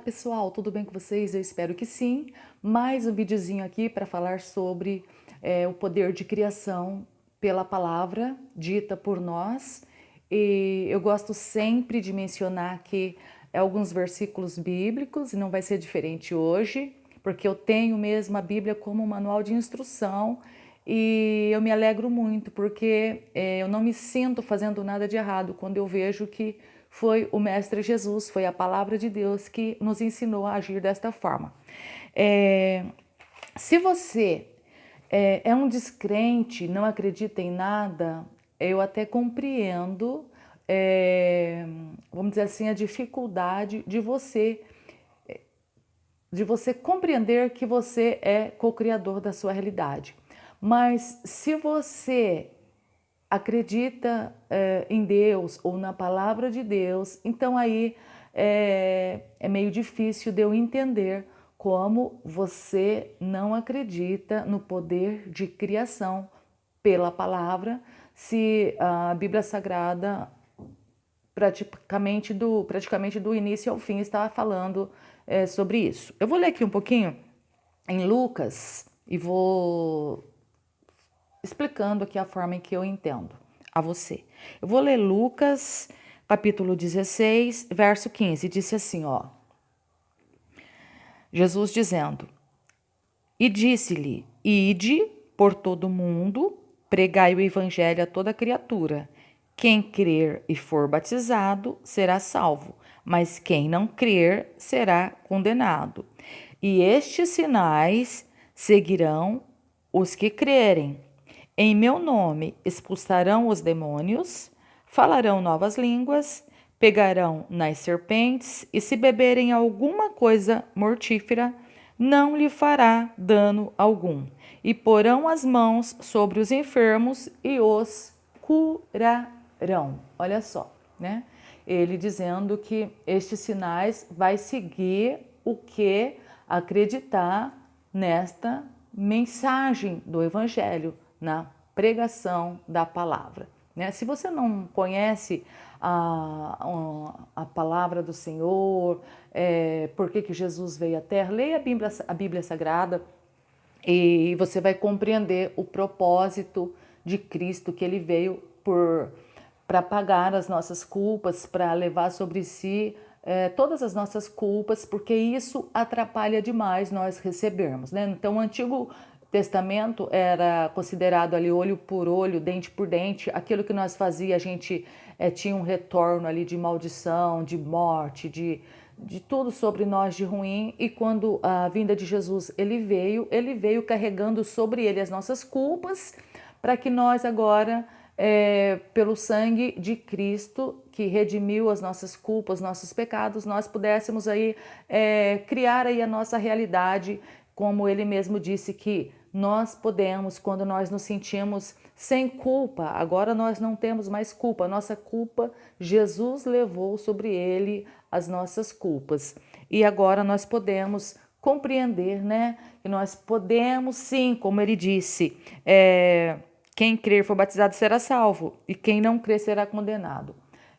pessoal, tudo bem com vocês? Eu espero que sim. Mais um videozinho aqui para falar sobre o poder de criação pela palavra dita por nós. E eu gosto sempre de mencionar aqui alguns versículos bíblicos, e não vai ser diferente hoje, porque eu tenho mesmo a Bíblia como um manual de instrução. E eu me alegro muito, porque eu não me sinto fazendo nada de errado quando eu vejo que foi o Mestre Jesus, foi a palavra de Deus que nos ensinou a agir desta forma. Se você é um descrente, não acredita em nada, eu até compreendo, vamos dizer assim, a dificuldade de você compreender que você é co-criador da sua realidade. Mas se você acredita em Deus ou na palavra de Deus, então aí é meio difícil de eu entender como você não acredita no poder de criação pela palavra, se a Bíblia Sagrada praticamente do início ao fim está falando sobre isso. Eu vou ler aqui um pouquinho em Lucas e vou explicando aqui a forma em que eu entendo a você. Eu vou ler Lucas, capítulo 16, verso 15. Disse assim, ó. Jesus dizendo: E disse-lhe: Ide por todo o mundo, pregai o evangelho a toda criatura. Quem crer e for batizado será salvo, mas quem não crer será condenado. E estes sinais seguirão os que crerem. Em meu nome expulsarão os demônios, falarão novas línguas, pegarão nas serpentes, e se beberem alguma coisa mortífera, não lhe fará dano algum. E porão as mãos sobre os enfermos e os curarão. Olha só, né? Ele dizendo que estes sinais vai seguir o que acreditar nesta mensagem do Evangelho, na pregação da palavra. Né? Se você não conhece a palavra do Senhor, por que Jesus veio à Terra, leia a Bíblia Sagrada e você vai compreender o propósito de Cristo, que ele veio para pagar as nossas culpas, para levar sobre si todas as nossas culpas, porque isso atrapalha demais nós recebermos. Né? Então, o Antigo Testamento era considerado ali olho por olho, dente por dente. Aquilo que nós fazia, a gente tinha um retorno ali de maldição, de morte, de tudo sobre nós de ruim. E quando a vinda de Jesus ele veio carregando sobre ele as nossas culpas, para que nós agora, pelo sangue de Cristo, que redimiu as nossas culpas, nossos pecados, nós pudéssemos aí criar aí a nossa realidade, como ele mesmo disse que nós podemos, quando nós nos sentimos sem culpa, agora nós não temos mais culpa, nossa culpa, Jesus levou sobre ele as nossas culpas. E agora nós podemos compreender, né, que nós podemos sim, como ele disse, quem crer e for batizado será salvo, e quem não crer será condenado.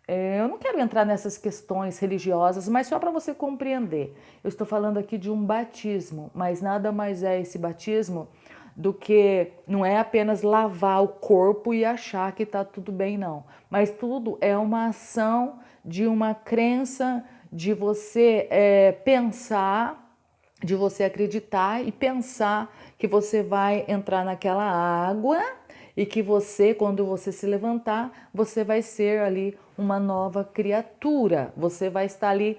Eu não quero entrar nessas questões religiosas, mas só para você compreender. Eu estou falando aqui de um batismo, mas nada mais é esse batismo do que, não é apenas lavar o corpo e achar que está tudo bem, não. Mas tudo é uma ação de uma crença, de você pensar, de você acreditar e pensar que você vai entrar naquela água e que você, quando você se levantar, você vai ser ali uma nova criatura. Você vai estar ali,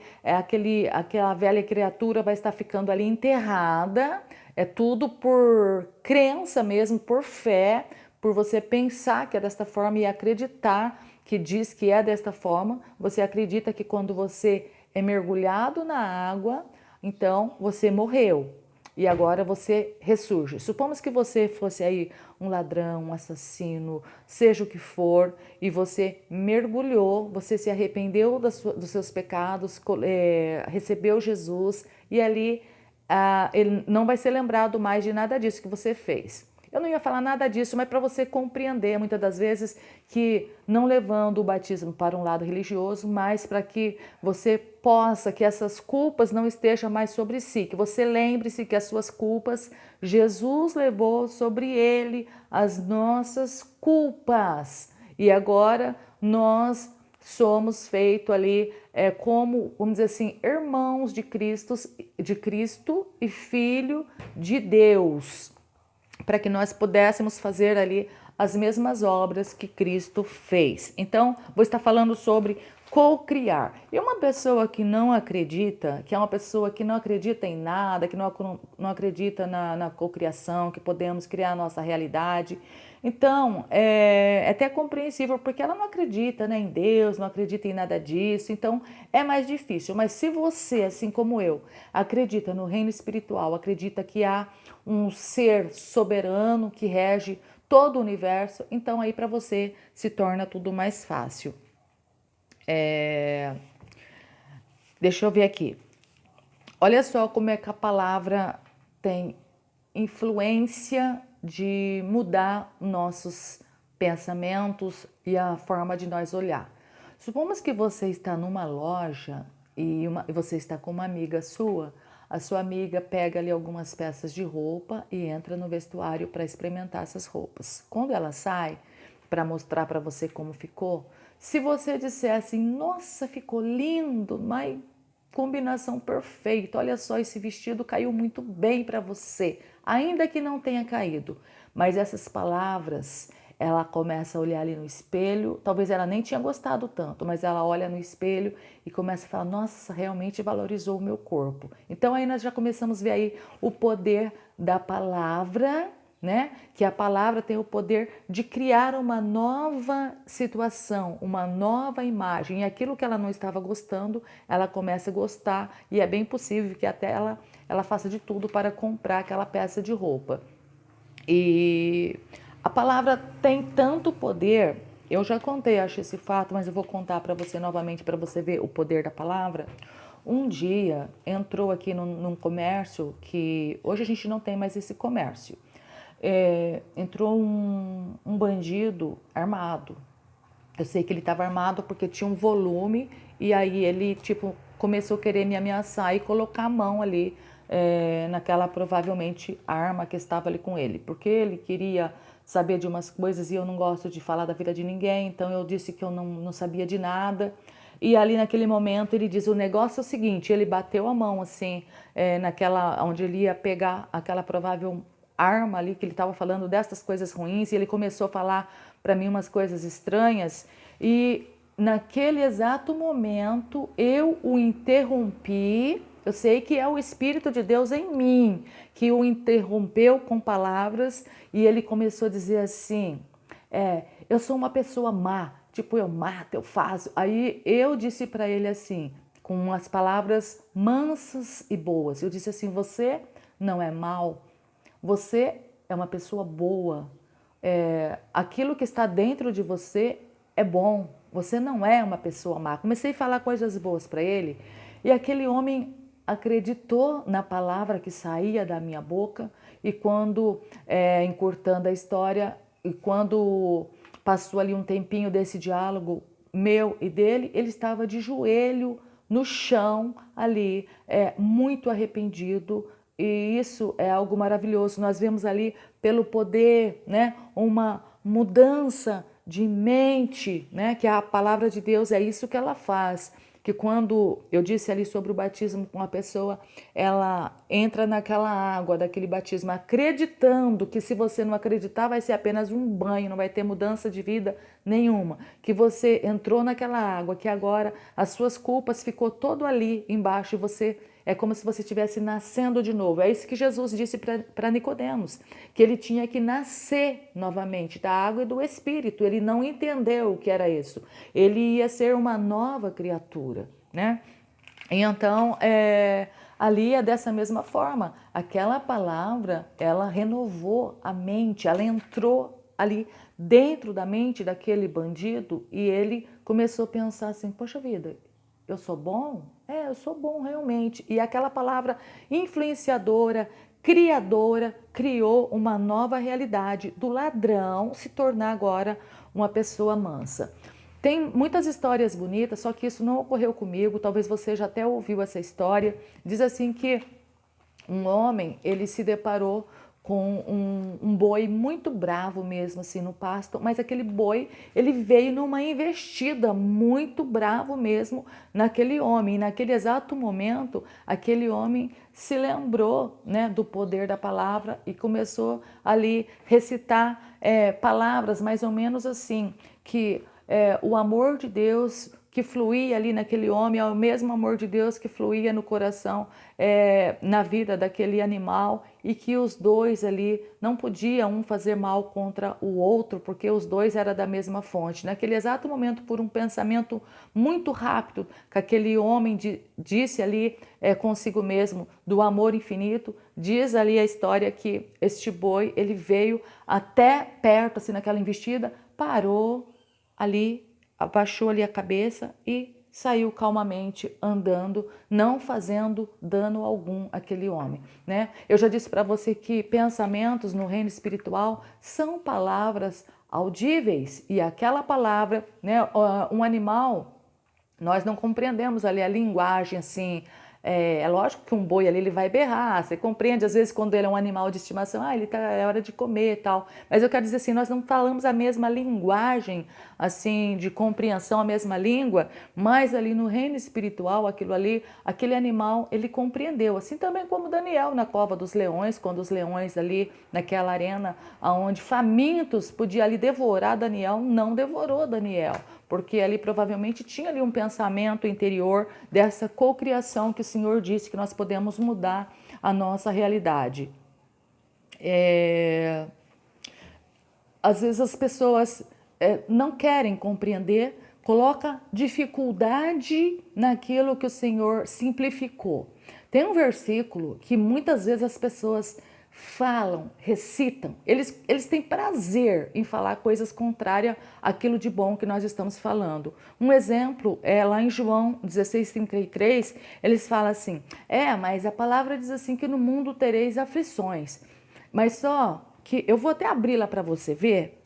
aquela velha criatura vai estar ficando ali enterrada. É tudo por crença mesmo, por fé, por você pensar que é desta forma e acreditar que diz que é desta forma. Você acredita que quando você é mergulhado na água, então você morreu. E agora você ressurge. Supomos que você fosse aí um ladrão, um assassino, seja o que for, e você mergulhou, você se arrependeu dos seus pecados, recebeu Jesus, e ali ele não vai ser lembrado mais de nada disso que você fez. Eu não ia falar nada disso, mas para você compreender, muitas das vezes, que não levando o batismo para um lado religioso, mas para que você possa, que essas culpas não estejam mais sobre si, que você lembre-se que as suas culpas, Jesus levou sobre ele as nossas culpas. E agora nós somos feitos ali como, vamos dizer assim, irmãos de Cristo e filho de Deus, para que nós pudéssemos fazer ali as mesmas obras que Cristo fez. Então, vou estar falando sobre co-criar. E uma pessoa que não acredita, que é uma pessoa que não acredita em nada, que não acredita na cocriação, que podemos criar a nossa realidade, então é até compreensível, porque ela não acredita, né, em Deus, não acredita em nada disso, então é mais difícil. Mas se você, assim como eu, acredita no reino espiritual, acredita que há um ser soberano que rege todo o universo, então aí para você se torna tudo mais fácil. Deixa eu ver aqui. Olha só como é que a palavra tem influência de mudar nossos pensamentos e a forma de nós olhar. Supomos que você está numa loja e você está com uma amiga sua, a sua amiga pega ali algumas peças de roupa e entra no vestuário para experimentar essas roupas. Quando ela sai para mostrar para você como ficou, se você disser assim, nossa, ficou lindo, mas combinação perfeita, olha só, esse vestido caiu muito bem para você, ainda que não tenha caído. Mas essas palavras, ela começa a olhar ali no espelho, talvez ela nem tinha gostado tanto, mas ela olha no espelho e começa a falar, nossa, realmente valorizou o meu corpo. Então aí nós já começamos a ver aí o poder da palavra, né? Que a palavra tem o poder de criar uma nova situação, uma nova imagem. E aquilo que ela não estava gostando, ela começa a gostar. E é bem possível que até ela faça de tudo para comprar aquela peça de roupa. E a palavra tem tanto poder. Eu já contei, acho, esse fato, mas eu vou contar para você novamente, para você ver o poder da palavra. Um dia entrou aqui num comércio que hoje a gente não tem mais esse comércio. Entrou um bandido armado. Eu sei que ele estava armado porque tinha um volume e aí ele tipo começou a querer me ameaçar e colocar a mão ali naquela provavelmente arma que estava ali com ele, porque ele queria saber de umas coisas e eu não gosto de falar da vida de ninguém, então eu disse que eu não sabia de nada. E ali naquele momento ele diz, o negócio é o seguinte, ele bateu a mão assim, naquela onde ele ia pegar aquela provável arma ali, que ele estava falando dessas coisas ruins, e ele começou a falar para mim umas coisas estranhas, e naquele exato momento eu o interrompi. Eu sei que é o Espírito de Deus em mim que o interrompeu com palavras, e ele começou a dizer assim, eu sou uma pessoa má, tipo, eu mato, eu faço. Aí eu disse para ele assim, com as palavras mansas e boas, eu disse assim, você não é mal, você é uma pessoa boa. Aquilo que está dentro de você é bom. Você não é uma pessoa má. Comecei a falar coisas boas para ele e aquele homem acreditou na palavra que saía da minha boca. E quando, encurtando a história, e quando passou ali um tempinho desse diálogo meu e dele, ele estava de joelho no chão ali, muito arrependido. E isso é algo maravilhoso. Nós vemos ali pelo poder, né, uma mudança de mente, né, que a palavra de Deus é isso que ela faz. Que quando eu disse ali sobre o batismo com a pessoa, ela entra naquela água daquele batismo, acreditando que se você não acreditar vai ser apenas um banho, não vai ter mudança de vida nenhuma. Que você entrou naquela água, que agora as suas culpas ficou todo ali embaixo e você é como se você estivesse nascendo de novo. É isso que Jesus disse para Nicodemos, que ele tinha que nascer novamente da água e do Espírito. Ele não entendeu o que era isso. Ele ia ser uma nova criatura, né? E então, ali é dessa mesma forma. Aquela palavra, ela renovou a mente, ela entrou ali dentro da mente daquele bandido e ele começou a pensar assim, poxa vida, eu sou bom? Eu sou bom realmente. E aquela palavra influenciadora criadora, criou uma nova realidade do ladrão se tornar agora uma pessoa mansa. Tem muitas histórias bonitas, só que isso não ocorreu comigo, talvez você já até ouviu essa história. Diz assim que um homem, ele se deparou com um boi muito bravo mesmo, assim, no pasto, mas aquele boi, ele veio numa investida muito bravo mesmo naquele homem. E naquele exato momento, aquele homem se lembrou, né, do poder da palavra e começou ali recitar palavras mais ou menos assim, que o amor de Deus que fluía ali naquele homem, é o mesmo amor de Deus que fluía no coração, na vida daquele animal, e que os dois ali não podiam um fazer mal contra o outro, porque os dois eram da mesma fonte. Naquele exato momento, por um pensamento muito rápido, que aquele homem disse ali consigo mesmo, do amor infinito, diz ali a história que este boi, ele veio até perto, assim, naquela investida, parou ali, abaixou ali a cabeça e saiu calmamente andando, não fazendo dano algum àquele homem, né? Eu já disse para você que pensamentos no reino espiritual são palavras audíveis, e aquela palavra, né, um animal, nós não compreendemos ali a linguagem assim. É lógico que um boi ali, ele vai berrar, você compreende às vezes quando ele é um animal de estimação, é hora de comer e tal, mas eu quero dizer assim, nós não falamos a mesma linguagem assim de compreensão, a mesma língua, mas ali no reino espiritual, aquilo ali, aquele animal, ele compreendeu, assim também como Daniel na cova dos leões, quando os leões ali naquela arena, onde famintos podia ali devorar Daniel, não devorou Daniel, porque ali provavelmente tinha ali um pensamento interior dessa cocriação que o Senhor disse que nós podemos mudar a nossa realidade. Às vezes as pessoas não querem compreender, coloca dificuldade naquilo que o Senhor simplificou. Tem um versículo que muitas vezes as pessoas falam, recitam, eles têm prazer em falar coisas contrárias àquilo de bom que nós estamos falando. Um exemplo é lá em João 16:33, eles falam assim, mas a palavra diz assim que no mundo tereis aflições, mas só que eu vou até abrir lá para você ver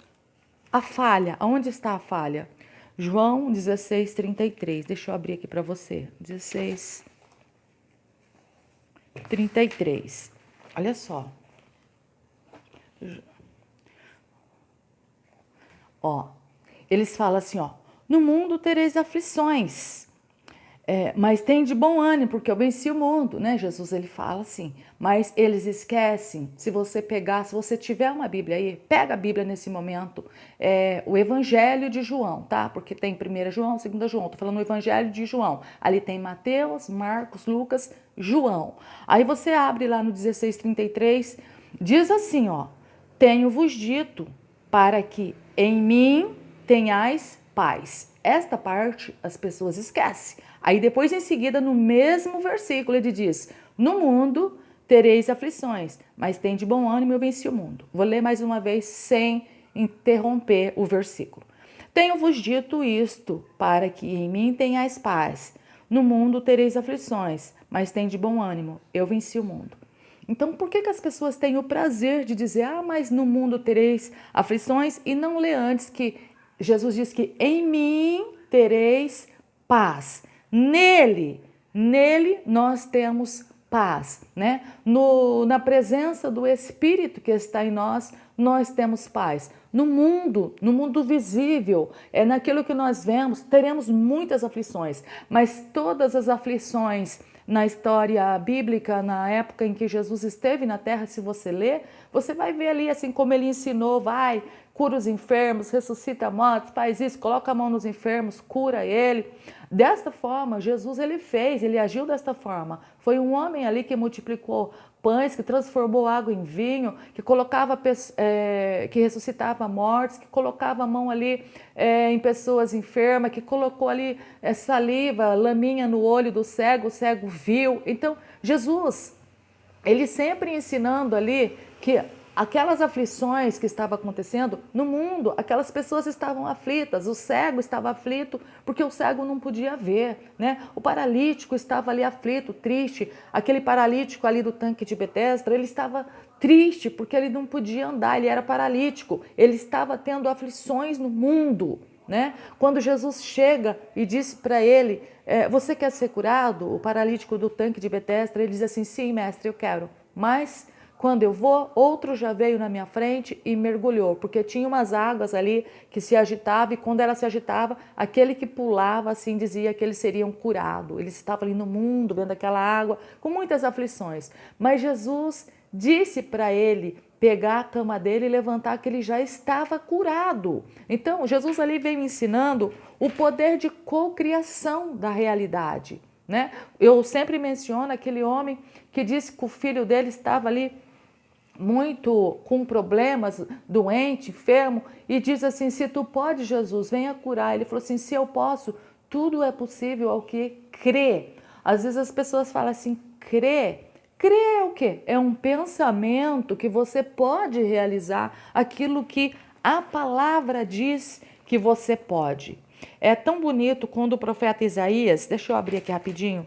a falha, onde está a falha? João 16:33, deixa eu abrir aqui para você, 16:33, olha só. Eles falam assim, no mundo tereis aflições, mas tem de bom ânimo, porque eu venci o mundo, né? Jesus, ele fala assim, mas eles esquecem, se você tiver uma Bíblia aí, pega a Bíblia nesse momento, o Evangelho de João, tá? Porque tem 1 João, 2 João, tô falando o Evangelho de João, ali tem Mateus, Marcos, Lucas, João. Aí você abre lá no 16:33, diz assim, tenho-vos dito para que em mim tenhais paz. Esta parte as pessoas esquecem. Aí depois em seguida no mesmo versículo ele diz, no mundo tereis aflições, mas tem de bom ânimo, eu venci o mundo. Vou ler mais uma vez sem interromper o versículo. Tenho-vos dito isto para que em mim tenhais paz. No mundo tereis aflições, mas tem de bom ânimo, eu venci o mundo. Então, por que as pessoas têm o prazer de dizer, mas no mundo tereis aflições, e não lê antes que Jesus diz que em mim tereis paz. Nele nós temos paz, né? Na presença do Espírito que está em nós, nós temos paz. No mundo visível, naquilo que nós vemos, teremos muitas aflições, mas todas as aflições na história bíblica, na época em que Jesus esteve na terra, se você ler, você vai ver ali, assim como ele ensinou, cura os enfermos, ressuscita mortos, faz isso, coloca a mão nos enfermos, cura ele. Desta forma, Jesus ele agiu desta forma. Foi um homem ali que multiplicou pães, que transformou água em vinho, que que ressuscitava mortos, que colocava a mão ali em pessoas enfermas, que colocou ali saliva, laminha no olho do cego, o cego viu. Então, Jesus, ele sempre ensinando ali que aquelas aflições que estavam acontecendo no mundo, aquelas pessoas estavam aflitas, o cego estava aflito porque o cego não podia ver, né? O paralítico estava ali aflito, triste, aquele paralítico ali do tanque de Betesda, ele estava triste porque ele não podia andar, ele era paralítico, ele estava tendo aflições no mundo, né? Quando Jesus chega e disse para ele, você quer ser curado? O paralítico do tanque de Betesda, ele diz assim, sim, mestre, eu quero, mas quando eu vou, outro já veio na minha frente e mergulhou, porque tinha umas águas ali que se agitavam, e quando ela se agitava, aquele que pulava assim dizia que eles seriam curados. Eles estavam ali no mundo, vendo aquela água, com muitas aflições. Mas Jesus disse para ele pegar a cama dele e levantar, que ele já estava curado. Então, Jesus ali veio ensinando o poder de cocriação da realidade, né? Eu sempre menciono aquele homem que disse que o filho dele estava ali muito com problemas, doente, enfermo, e diz assim, se tu pode, Jesus, venha curar. Ele falou assim, se eu posso, tudo é possível ao que crê. Às vezes as pessoas falam assim, crê. Crer é o quê? É um pensamento que você pode realizar aquilo que a palavra diz que você pode. É tão bonito quando o profeta Isaías, deixa eu abrir aqui rapidinho,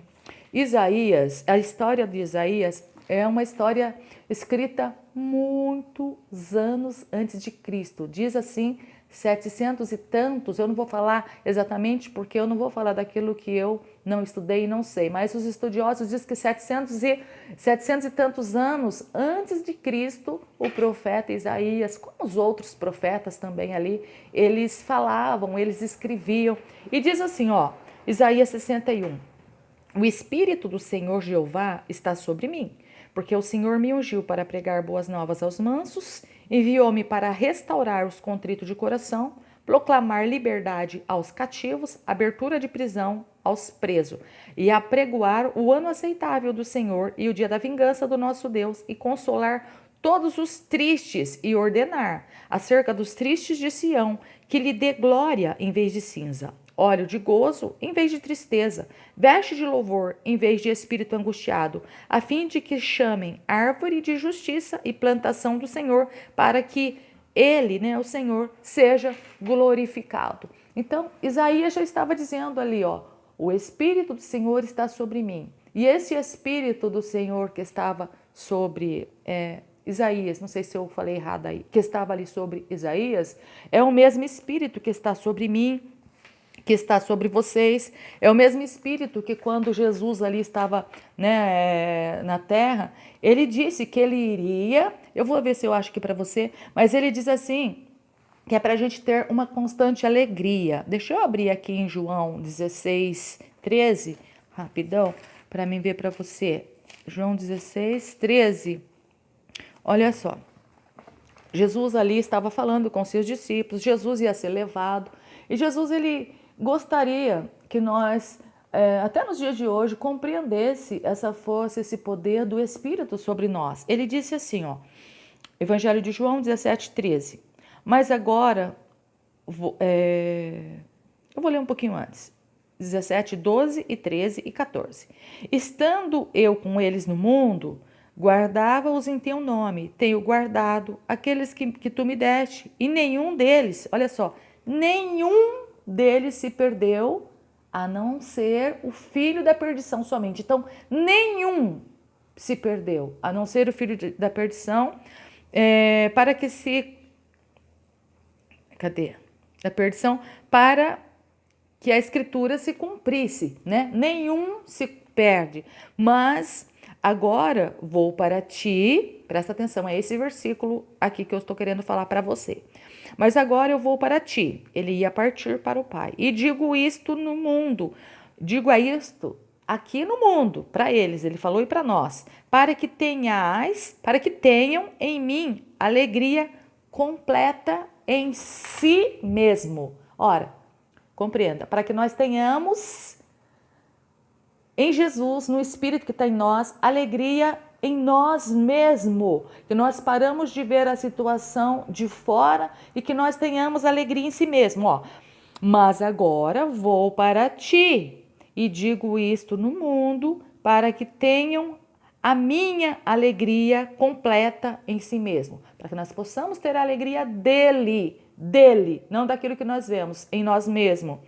Isaías, a história de Isaías é uma história escrita muitos anos antes de Cristo. Diz assim, 700 e tantos, eu não vou falar exatamente porque eu não vou falar daquilo que eu não estudei e não sei, mas os estudiosos dizem que 700 e tantos anos antes de Cristo, o profeta Isaías, como os outros profetas também ali, eles falavam, eles escreviam. E diz assim, ó, Isaías 61, o Espírito do Senhor Jeová está sobre mim, porque o Senhor me ungiu para pregar boas novas aos mansos, enviou-me para restaurar os contritos de coração, proclamar liberdade aos cativos, abertura de prisão aos presos, e apregoar o ano aceitável do Senhor e o dia da vingança do nosso Deus, e consolar todos os tristes, e ordenar acerca dos tristes de Sião, que lhe dê glória em vez de cinza, óleo de gozo em vez de tristeza, veste de louvor em vez de espírito angustiado, a fim de que chamem árvore de justiça e plantação do Senhor, para que ele, né, o Senhor, seja glorificado. Então, Isaías já estava dizendo ali, ó, o Espírito do Senhor está sobre mim. E esse Espírito do Senhor que estava sobre Isaías, não sei se eu falei errado aí, que estava ali sobre Isaías, é o mesmo Espírito que está sobre mim, que está sobre vocês, é o mesmo Espírito que quando Jesus ali estava, né, na terra, ele disse que ele iria, eu vou ver se eu acho aqui para você, mas ele diz assim, que é para a gente ter uma constante alegria. Deixa eu abrir aqui em João 16, 13, rapidão, para mim ver para você. João 16, 13, olha só. Jesus ali estava falando com seus discípulos, Jesus ia ser levado, e Jesus ele gostaria que nós, até nos dias de hoje, compreendesse essa força, esse poder do Espírito sobre nós. Ele disse assim, ó, Evangelho de João 17, 13. Mas agora, eu vou ler um pouquinho antes. 17, 12 e 13 e 14. Estando eu com eles no mundo, guardava-os em teu nome, tenho guardado aqueles que tu me deste, e nenhum deles, olha só, nenhum deles se perdeu, a não ser o filho da perdição somente. Então, nenhum se perdeu, a não ser o filho da perdição, para que se... Cadê? Da perdição, para que a escritura se cumprisse, né? Nenhum se perde, mas agora vou para ti, presta atenção, é esse versículo aqui que eu estou querendo falar para você. Mas agora eu vou para ti, ele ia partir para o Pai, e digo isto no mundo, digo a isto aqui no mundo, para eles, ele falou e para nós, para que tenham em mim alegria completa em si mesmo. Ora, compreenda, para que nós tenhamos em Jesus, no Espírito que está em nós, alegria em nós mesmos, que nós paramos de ver a situação de fora e que nós tenhamos alegria em si mesmo, ó. Mas agora vou para ti e digo isto no mundo, para que tenham a minha alegria completa em si mesmo, para que nós possamos ter a alegria dele, não daquilo que nós vemos em nós mesmos.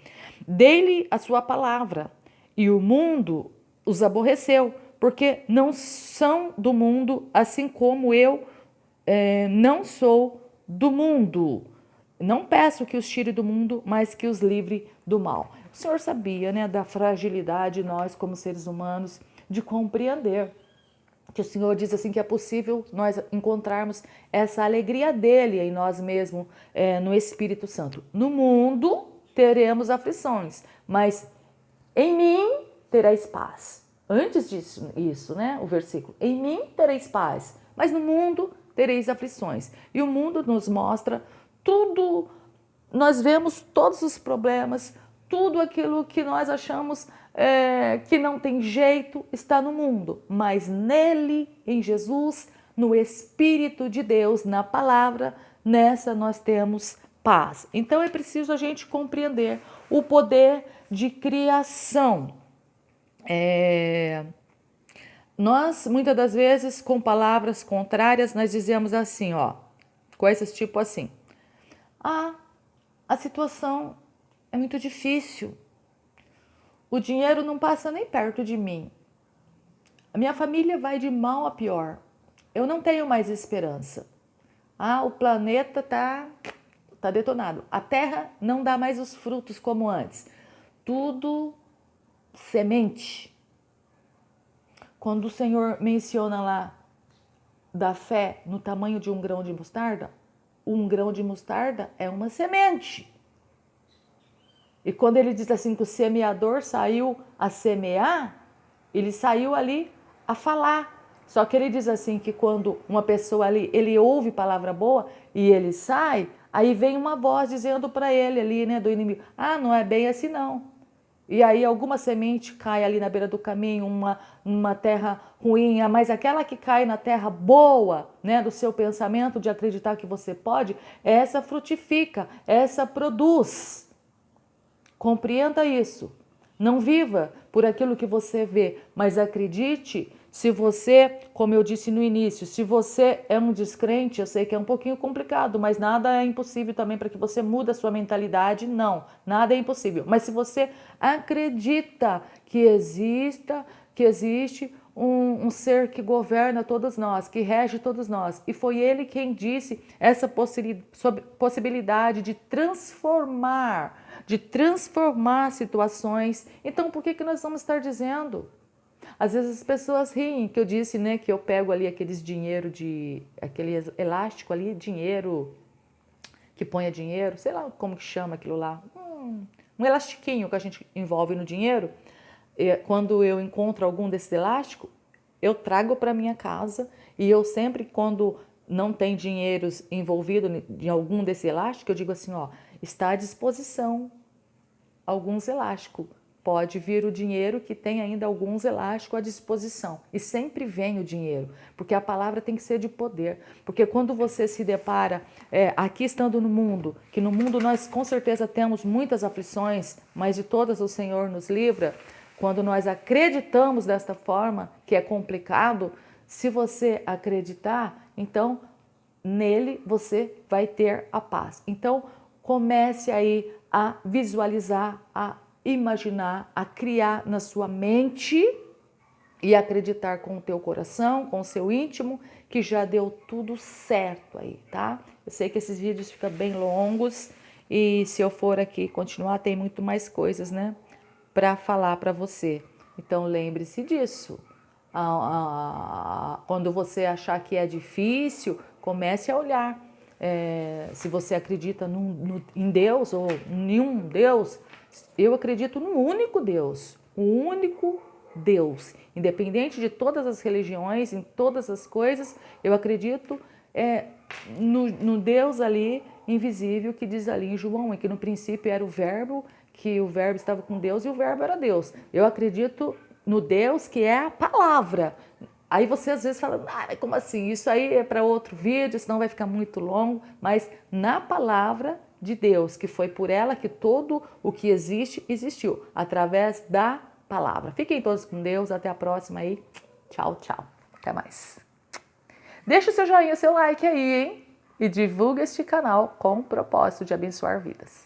Dele a sua palavra, e o mundo os aborreceu, porque não são do mundo, assim como eu não sou do mundo. Não peço que os tire do mundo, mas que os livre do mal. O Senhor sabia, né, da fragilidade de nós como seres humanos, de compreender que o Senhor diz assim que é possível nós encontrarmos essa alegria dele em nós mesmos, no Espírito Santo. No mundo teremos aflições, mas em mim tereis paz. Antes disso, isso, né, o versículo. Em mim tereis paz, mas no mundo tereis aflições. E o mundo nos mostra tudo, nós vemos todos os problemas, tudo aquilo que nós achamos que não tem jeito está no mundo, mas nele, em Jesus, no Espírito de Deus, na palavra, nessa nós temos paz. Então é preciso a gente compreender o poder de criação. Nós, muitas das vezes, com palavras contrárias, nós dizemos assim, ó, coisas tipo assim: a situação é muito difícil, o dinheiro não passa nem perto de mim, a minha família vai de mal a pior, eu não tenho mais esperança, o planeta tá detonado, a terra não dá mais os frutos como antes, tudo semente. Quando o Senhor menciona lá da fé no tamanho de um grão de mostarda, um grão de mostarda é uma semente. E quando ele diz assim que o semeador saiu a semear, ele saiu ali a falar. Só que ele diz assim que quando uma pessoa ali, ele ouve palavra boa e ele sai, aí vem uma voz dizendo para ele ali, né, do inimigo, não é bem assim não. E aí alguma semente cai ali na beira do caminho, uma terra ruim, mas aquela que cai na terra boa, né, do seu pensamento de acreditar que você pode, essa frutifica, essa produz. Compreenda isso. Não viva por aquilo que você vê, mas acredite. Se você, como eu disse no início, se você é um descrente, eu sei que é um pouquinho complicado, mas nada é impossível também para que você mude a sua mentalidade, não, nada é impossível. Mas se você acredita que existe um ser que governa todos nós, que rege todos nós, e foi ele quem disse essa possibilidade de transformar situações, então por que nós vamos estar dizendo? Às vezes as pessoas riem, que eu disse, né, que eu pego ali aquele elástico ali, dinheiro, que ponha dinheiro, sei lá como que chama aquilo lá, um elastiquinho que a gente envolve no dinheiro. Quando eu encontro algum desses elásticos, eu trago para minha casa e eu sempre, quando não tem dinheiros envolvido em algum desse elástico, eu digo assim, ó, está à disposição alguns elásticos. Pode vir o dinheiro que tem ainda alguns elásticos à disposição. E sempre vem o dinheiro, porque a palavra tem que ser de poder. Porque quando você se depara, aqui estando no mundo, que no mundo nós com certeza temos muitas aflições, mas de todas o Senhor nos livra, quando nós acreditamos desta forma, que é complicado, se você acreditar, então nele você vai ter a paz. Então comece aí a visualizar, a imaginar, a criar na sua mente e acreditar com o teu coração, com o seu íntimo, que já deu tudo certo aí, tá? Eu sei que esses vídeos ficam bem longos e se eu for aqui continuar, tem muito mais coisas, né, para falar para você. Então lembre-se disso. Quando você achar que é difícil, comece a olhar. Se você acredita em Deus ou em um Deus, eu acredito no único Deus, o único Deus, independente de todas as religiões, em todas as coisas, eu acredito no Deus ali invisível que diz ali em João, que no princípio era o verbo, que o verbo estava com Deus e o verbo era Deus. Eu acredito no Deus que é a palavra. Aí você às vezes fala, como assim? Isso aí é para outro vídeo, senão vai ficar muito longo. Mas na palavra de Deus, que foi por ela que todo o que existe, existiu. Através da palavra. Fiquem todos com Deus, até a próxima aí. Tchau, tchau. Até mais. Deixa o seu joinha, seu like aí, hein? e divulgue este canal com o propósito de abençoar vidas.